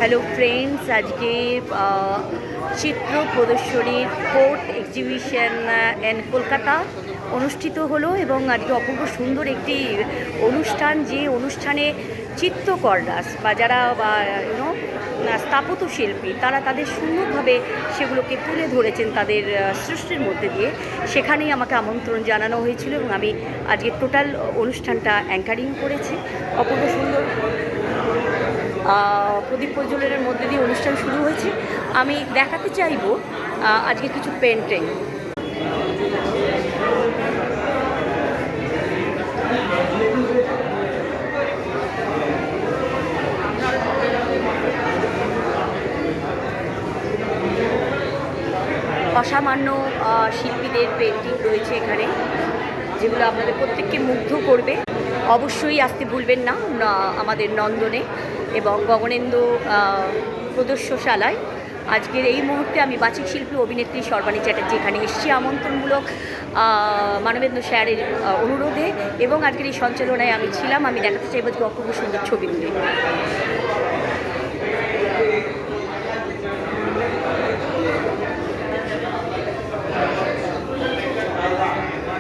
Hello friends, আজকে চিত্র প্রদর্শনীর ফোর্থ এক্সিবিশন ইন কলকাতা অনুষ্ঠিত হলো এবং আজকে অপূর্ব সুন্দর একটি অনুষ্ঠান, যে অনুষ্ঠানে চিত্রকররা বা যারা স্থাপত্য শিল্পী তারা তাদের সুন্দরভাবে সেগুলোকে তুলে ধরেছেন তাদের সৃষ্টির মধ্যে দিয়ে। সেখানেই আমাকে আমন্ত্রণ জানানো হয়েছিল এবং আমি আজকে টোটাল অনুষ্ঠানটা অ্যাঙ্কারিং করেছি। অপূর্ব সুন্দর প্রদীপ প্রজ্বলনের মধ্যে দিয়ে অনুষ্ঠান শুরু হয়েছে। আমি দেখাতে চাইব আজকে কিছু পেন্টিং। অসামান্য শিল্পীদের পেন্টিং রয়েছে এখানে, যেগুলো আপনাদের প্রত্যেককে মুগ্ধ করবে। অবশ্যই আসতে ভুলবেন না আমাদের নন্দনে এবং গগনেন্দু প্রদর্শনশালায়। আজকের এই মুহূর্তে আমি বাচিক শিল্পী অভিনেত্রী সর্বাণী চ্যাটার্জি এখানে এসেছি আমন্ত্রণমূলক মানবেন্দ্র স্যারের অনুরোধে, এবং আজকের এই সঞ্চালনায় আমি ছিলাম। আমি দেখাতে চাইব যে অপূর্ব সুন্দর ছবিগুলি।